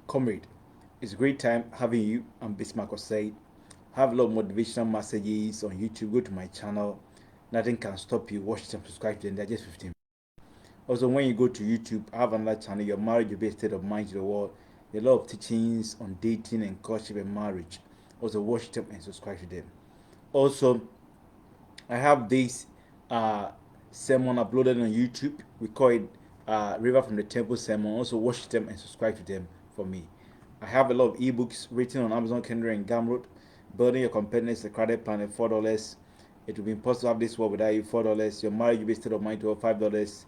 Comrade, it's a great time having you. I'm Bismarck Osei. Have a lot of motivational messages on YouTube. Go to my channel. Nothing can stop you. Watch them, subscribe to them. They're just 15. Also, when you go to YouTube, I have another channel, Your Marriage Will Be a State of Mind to the World. There are a lot of teachings on dating and courtship and marriage. Also, watch them and subscribe to them. Also, I have this uh, sermon uploaded on YouTube. We call it River from the Temple Sermon. Also, watch them and subscribe to them for me. I have a lot of ebooks written on Amazon Kindle and Gumroad. Building Your Competence, The Credit Plan, $4. It will be impossible to have this world without you, $4. Your Marriage Will Be a State of Mind to $5.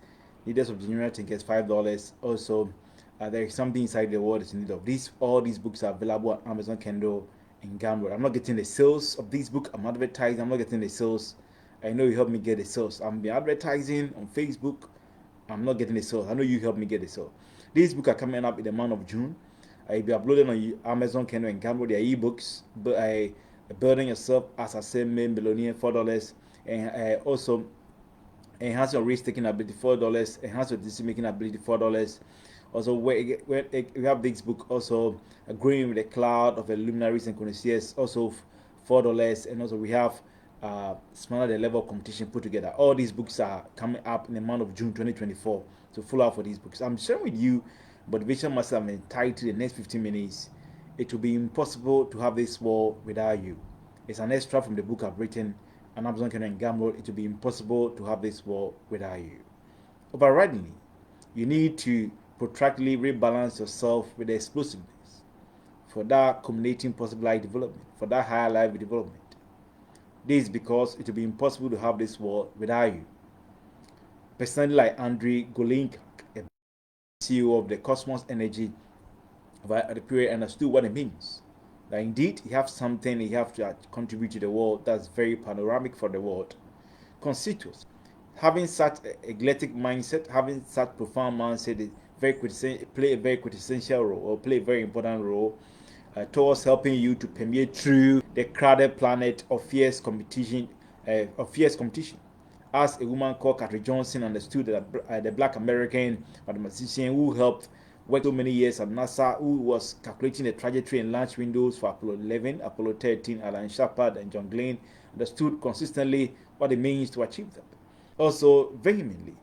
Leaders of Genuine Thinkers, $5. Also, there is something inside the world is in need of. All these books are available on Amazon Kindle and Gumroad. I'm not getting the sales of this book. I'm advertising. I'm not getting the sales. I know you helped me get the sales. I'm be advertising on Facebook. I'm not getting the sales. I know you helped me get the sales. These books are coming up in the month of June. I'll be uploading on Amazon Kindle and Gumroad their ebooks. But building yourself as a same millionaire, $4, and also enhance your risk taking ability, $4. Enhance your decision making ability, $4. Also, we have this book also, Agreeing with the Cloud of Luminaries and Connoisseurs, also $4. And also we have Smaller the Level of Competition put together. All these books are coming up in the month of June 2024. So follow up for these books. I'm sharing with you motivation must have entitled the next 15 minutes. It will be impossible to have this war without you. It's an extra from the book I've written, and Amazon Kindle and Gumroad. It will be impossible to have this war without you. Overridingly, you need to protractedly rebalance yourself with the explosiveness for that culminating possible life development, for that higher life development. This is because it will be impossible to have this war without you. Personally, like Andrei Golinka, a CEO of the Cosmos Energy at the period, understood what it means. That indeed you have something you have to contribute to the world that's very panoramic for the world. Constitutes. Having such a eclectic mindset, having such profound mindset is play a very quintessential role or play a very important role towards helping you to permeate through the crowded planet of fierce competition. As a woman called Kathy Johnson understood that the black American mathematician who helped work so many years at NASA, who was calculating the trajectory and launch windows for Apollo 11, Apollo 13, Alan Shepard, and John Glenn, understood consistently what it means to achieve that. Also, vehemently,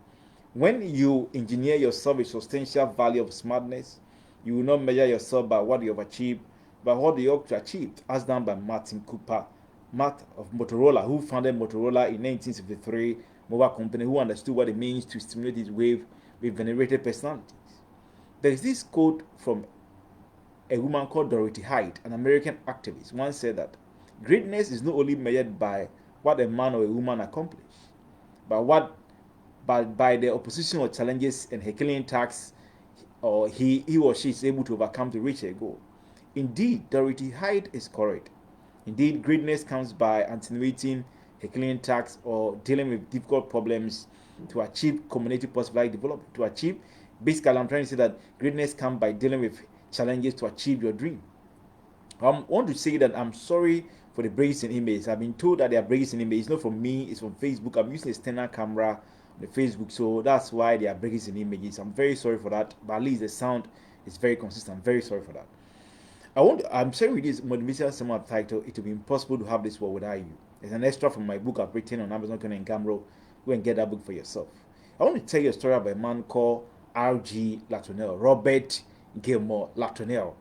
when you engineer yourself a substantial value of smartness, you will not measure yourself by what you have achieved, but what you ought to achieve, as done by Martin Cooper, Matt of Motorola, who founded Motorola in 1963, mobile company, who understood what it means to stimulate his wave with venerated personalities. There is this quote from a woman called Dorothy Hyde, an American activist, once said that greatness is not only measured by what a man or a woman accomplish, but by the opposition or challenges and Herculean tasks or he or she is able to overcome to reach a goal. Indeed, Dorothy Hyde is correct. Indeed, greatness comes by attenuating Herculean tasks or dealing with difficult problems to achieve community possibility development. To achieve, basically, I'm trying to say that greatness comes by dealing with challenges to achieve your dream. I want to say that I'm sorry for the breaks in images. I've been told that they are breaks in images. It's not from me, it's from Facebook. I'm using a external camera on the Facebook, so that's why they are breaks in images. I'm very sorry for that, but at least the sound is very consistent. I'm very sorry for that. I'm sharing with this motivational sermon title. It will be impossible to have this world without you. It's an extra from my book I've written on Amazon Kindle and Gumroad. Go and get that book for yourself. I want to tell you a story about a man called R.G. Latournelle, Robert Gilmore Latournelle,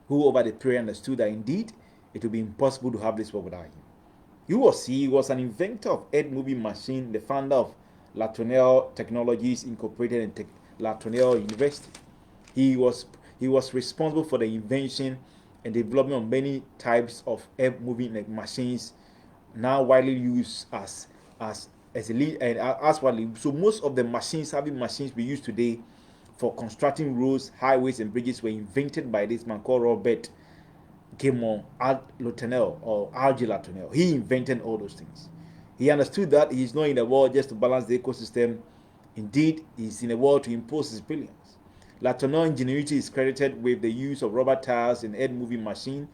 who over the period understood that indeed it would be impossible to have this world without him. He was an inventor of earth moving machine, the founder of Latournelle Technologies Incorporated and Latournelle University. He was he was responsible for the invention and development of many types of earth moving machines now widely used as a lead and as widely. So most of the machines we use today for constructing roads, highways, and bridges were invented by this man called Robert Gilmore Latournelle or R.G. Latournelle. He invented all those things. He understood that he's not in the world just to balance the ecosystem. Indeed, he's in the world to impose his brilliance. Latournelle ingenuity is credited with the use of rubber tires in earth-moving machine,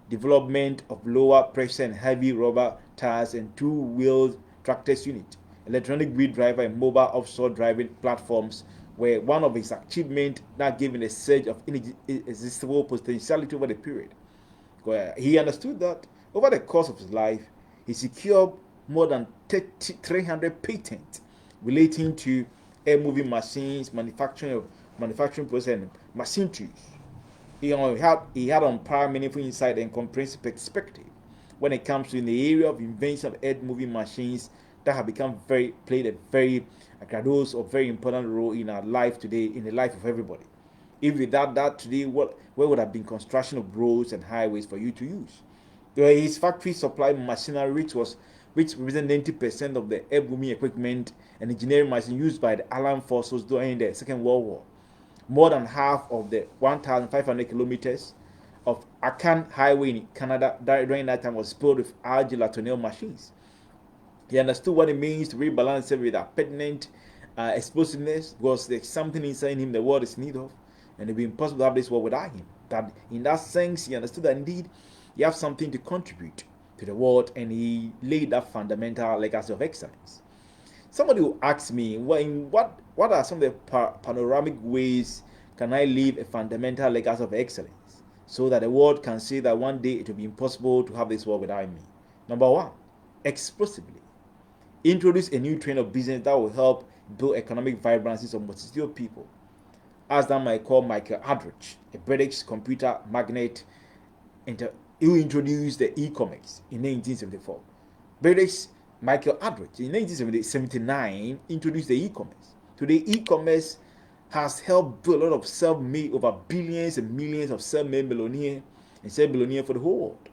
development of lower pressure and heavy rubber tires and two-wheeled tractors unit, electronic wheel driver and mobile offshore driving platforms were one of his achievements that gave him a surge of irresistible potentiality over the period. Where he understood that over the course of his life, he secured more than 300 patents relating to air moving machines, manufacturing process, and machine tools. He had on par meaningful insight and comprehensive perspective when it comes to in the area of invention of air moving machines that have played a very grandiose or very important role in our life today, in the life of everybody. If without that today, where would have been construction of roads and highways for you to use? His factory supplied machinery, which represented 90% of the air moving equipment and engineering machines used by the Allied forces during the Second World War. More than half of the 1,500 kilometers of Akan Highway in Canada during that time was filled with Argila tunnel machines. He understood what it means to rebalance it with a pertinent explosiveness, because there's something inside him the world is in need of, and it would be impossible to have this world without him. That in that sense, he understood that indeed you have something to contribute to the world, and he laid that fundamental legacy of excellence. Somebody will ask me, what are some of the panoramic ways can I leave a fundamental legacy of excellence so that the world can say that one day it will be impossible to have this world without me? Number one, explosively introduce a new trend of business that will help build economic vibrancy of multitude of people. As that might call Michael Aldrich, a British computer magnate, who introduced the e-commerce in 1974. British Michael Aldrich in 1979 introduced the e-commerce. Today, e-commerce has helped build a lot of self-made, over billions and millions of self-made millionaires and self-billionaires for the whole world.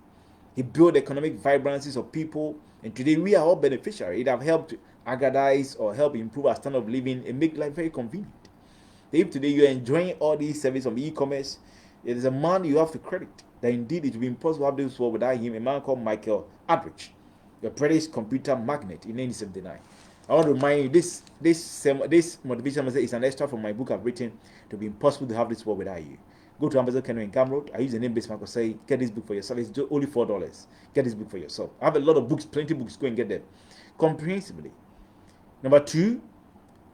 He built economic vibrancies of people, and today we are all beneficiaries. It have helped aggrandize or help improve our standard of living and make life very convenient. If today you are enjoying all these services of e-commerce, it is a man you have to credit that indeed it will be impossible to have this world without him, a man called Michael Aldrich, the British computer magnate in 1979. I want to remind you, this motivation message is an extra from my book I've written, to be impossible to have this world without you. Go to Amazon Kano and Gam Road. I use the name Bismarck. Say, get this book for yourself. It's only $4. Get this book for yourself. I have a lot of books, plenty of books. Go and get them comprehensively. Number two,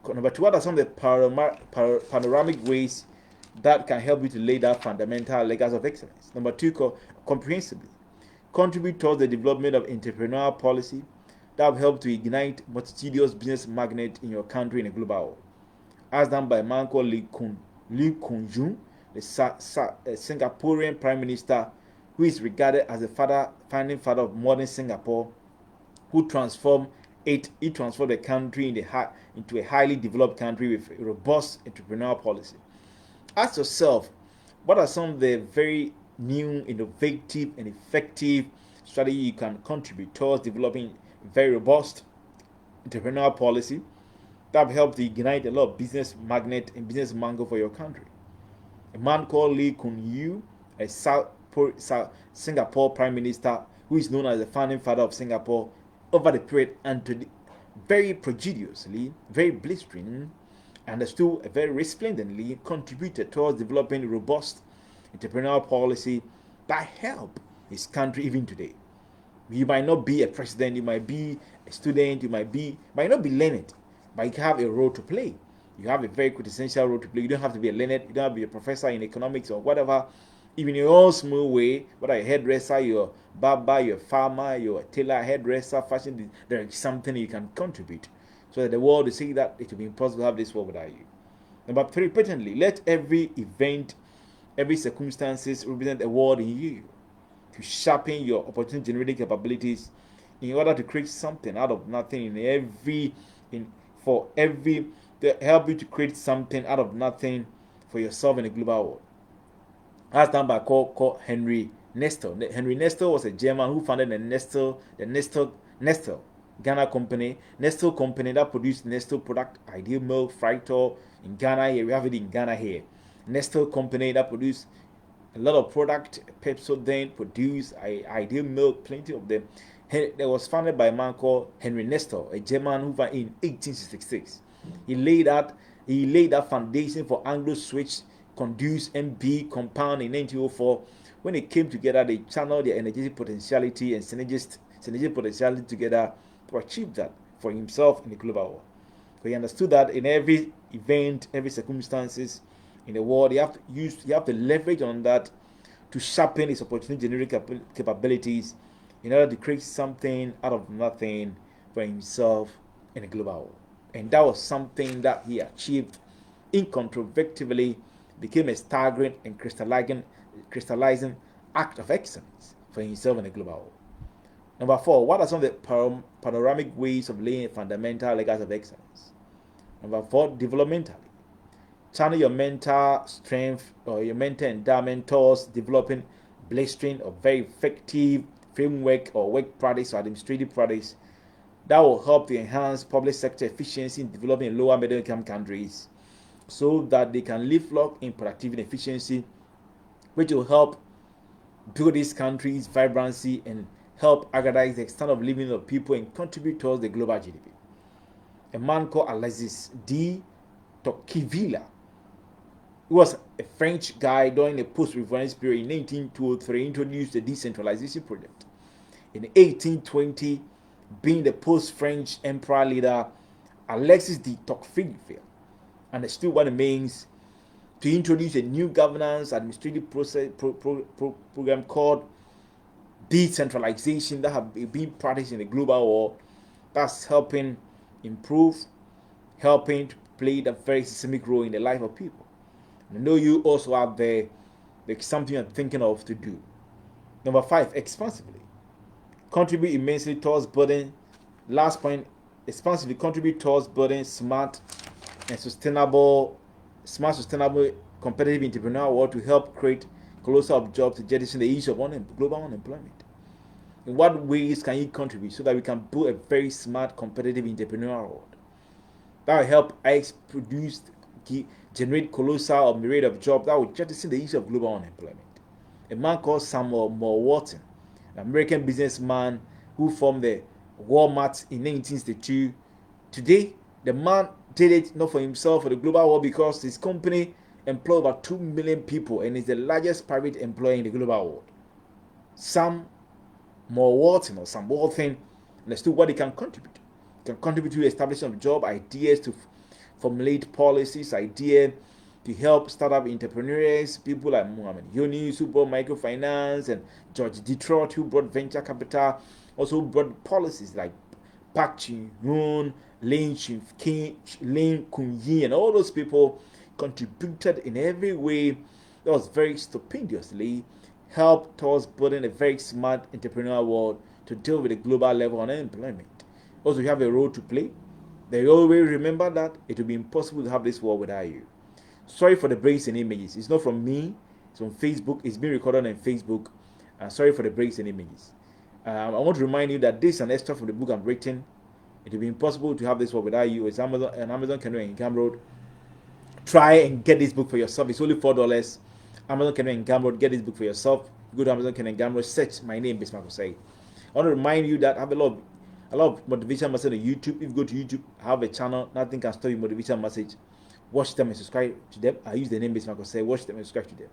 what are some of the panoramic ways that can help you to lay that fundamental legacy of excellence? Number two, comprehensively contribute towards the development of entrepreneurial policy that will help to ignite multitudinous business magnet in your country in a global world. As done by a man called Lee Kuan Yew, the Singaporean Prime Minister, who is regarded as the founding father of modern Singapore, who transformed the country into a highly developed country with a robust entrepreneurial policy. Ask yourself, what are some of the very new, innovative, and effective strategies you can contribute towards developing a very robust entrepreneurial policy that will help to ignite a lot of business magnet and business mango for your country? A man called Lee Kuan Yew, a Singapore Prime Minister, who is known as the founding father of Singapore, over the period and very prodigiously, very blistering, and still very resplendently contributed towards developing a robust entrepreneurial policy that help his country even today. You might not be a president, you might be a student, you might not be learned, but you have a role to play. You have a very quintessential role to play. You don't have to be a learned, you don't have to be a professor in economics or whatever. Even in your own small way, whether you're a hairdresser, you're a barber, you're a farmer, you're a tailor, hairdresser, fashion, there is something you can contribute so that the world will see that it will be impossible to have this world without you. Number three, patently, let every event, every circumstances represent a word in you to sharpen your opportunity generating capabilities in order to create something out of nothing to help you to create something out of nothing for yourself in a global world. As done by called Henry Nestor. Henry Nestor was a German who founded the Nestor Ghana company. Nestor company that produced Nestor product, Ideal Milk, Fractor in Ghana here. We have it in Ghana here. Nestor company that produced a lot of product. Pepsodent produced Ideal Milk, plenty of them. That was founded by a man called Henry Nestor, a German who in 1866. He laid that foundation for Anglo-Swiss Conduce MB compound in 1904. When it came together, they channeled their energetic potentiality and synergistic potentiality together to achieve that for himself in the global world. So he understood that in every event, every circumstances in the world, you have to leverage on that to sharpen his opportunity generating capabilities in order to create something out of nothing for himself in a global world. And that was something that he achieved incontrovertibly, became a staggering and crystallizing act of excellence for himself in a global world. Number 4, what are some of the panoramic ways of laying a fundamental legacy of excellence? Number 4, developmentally. Channel your mental strength or your mental endowment towards developing blistering or very effective framework or work practice or administrative practice that will help to enhance public sector efficiency in developing lower middle income countries so that they can live long in productivity and efficiency, which will help build these countries' vibrancy and help aggregate the standard of living of people and contribute towards the global GDP. A man called Alexis de Tocqueville, who was a French guy during the post-revolutionary period in 1823, introduced the decentralization project. In 1820, being the post-French emperor leader, Alexis de Tocqueville understood what it means to introduce a new governance administrative program called decentralization that have been practiced in the global world. That's helping improve, helping to play a very systemic role in the life of people. I know you also have there's something you're thinking of to do. Number 5, expansively. Contribute immensely towards building, last point, expansively contribute towards building smart, sustainable, competitive entrepreneurial world to help create colossal jobs to jettison the issue of global unemployment. In what ways can you contribute so that we can build a very smart, competitive entrepreneurial world that will help us produce, generate colossal or myriad of jobs that will jettison the issue of global unemployment? A man called Samuel Morton, an American businessman who formed the Walmart in 1962. Today, the man did it not for himself, for the global world, because his company employs about 2 million people and is the largest private employer in the global world. Sam Walton understood what he can contribute. He can contribute to the establishment of job ideas, to formulate policies, ideas to help startup entrepreneurs, people like Muhammad Yunus, who brought microfinance, and George Detroit, who brought venture capital, also brought policies like Park Chin-yoon, Lin Kun-yi, and all those people contributed in every way that was very stupendously helped towards building a very smart entrepreneurial world to deal with the global level of unemployment. Also, you have a role to play. They always remember that it will be impossible to have this world without you. Sorry for the breaks and images. It's not from me. It's on Facebook. It's been recorded on Facebook. Sorry for the breaks and images. I want to remind you that this is an extra from the book I've written. It will be impossible to have this world without you. It's Amazon Kindle and Gumroad. Try and get this book for yourself. It's only $4. Amazon Kindle and Gumroad. Get this book for yourself. Go to Amazon Kindle and Gumroad. Search my name, Bismarck Osei. I want to remind you that I have a lot of motivational message on YouTube. If you go to YouTube, I have a channel. Nothing can stop your motivational message. Watch them and subscribe to them. I use the name Bismarck Osei. Watch them and subscribe to them.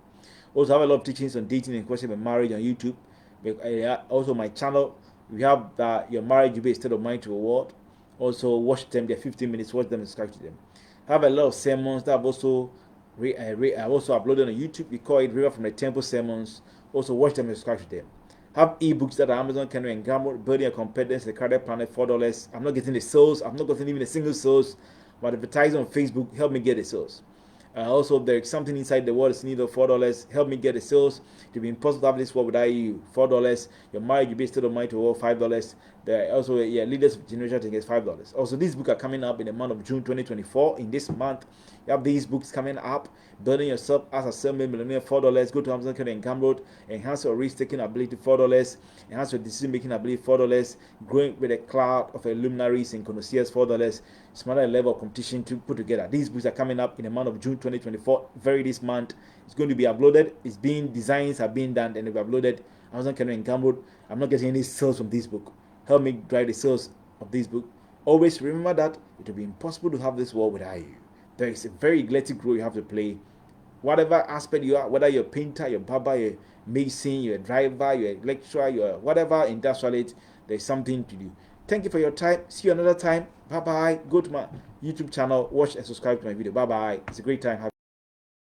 Also, I have a lot of teachings on dating and question and marriage on YouTube. Also, my channel, we have your marriage will be a state of mind to award. Also, watch them. They're 15 minutes. Watch them and subscribe to them. I have a lot of sermons that I've also uploaded on YouTube. We call it River from the Temple Sermons. Also, watch them and subscribe to them. Have ebooks that are Amazon Kindle and Gumroad, building a competence, the credit planet, $4. I'm not getting the sales. I'm not getting even a single sales. But advertising on Facebook, help me get the sales. Also, there's something inside the world that's needed of $4. Help me get the sales. To be impossible to have this world without you. $4. Your marriage will be a state of mind to work, $5. There are also leaders of generation to get $5. Also, these books are coming up in the month of June 2024. In this month, you have these books coming up. Building yourself as a self-made millionaire, $4. Go to Amazon Kindle and Gumroad. Enhance your risk-taking ability, $4. Enhance your decision-making ability, $4. Growing with a cloud of luminaries and connoisseurs, $4. Smarter level of competition to put together. These books are coming up in the month of June 2024. Very this month. It's going to be uploaded. It's being designs are being done and they've uploaded. Amazon Kindle and Gumroad. I'm not getting any sales from this book. Help me drive the sales of this book. Always remember that it will be impossible to have this world without you. There is a very eclectic role you have to play. Whatever aspect you are, whether you're a painter, you're a barber, you're a mason, you're a driver, you're a lecturer, you're whatever industrialist, there's something to do. Thank you for your time. See you another time. Bye bye. Go to my YouTube channel, watch and subscribe to my video. Bye bye. It's a great time.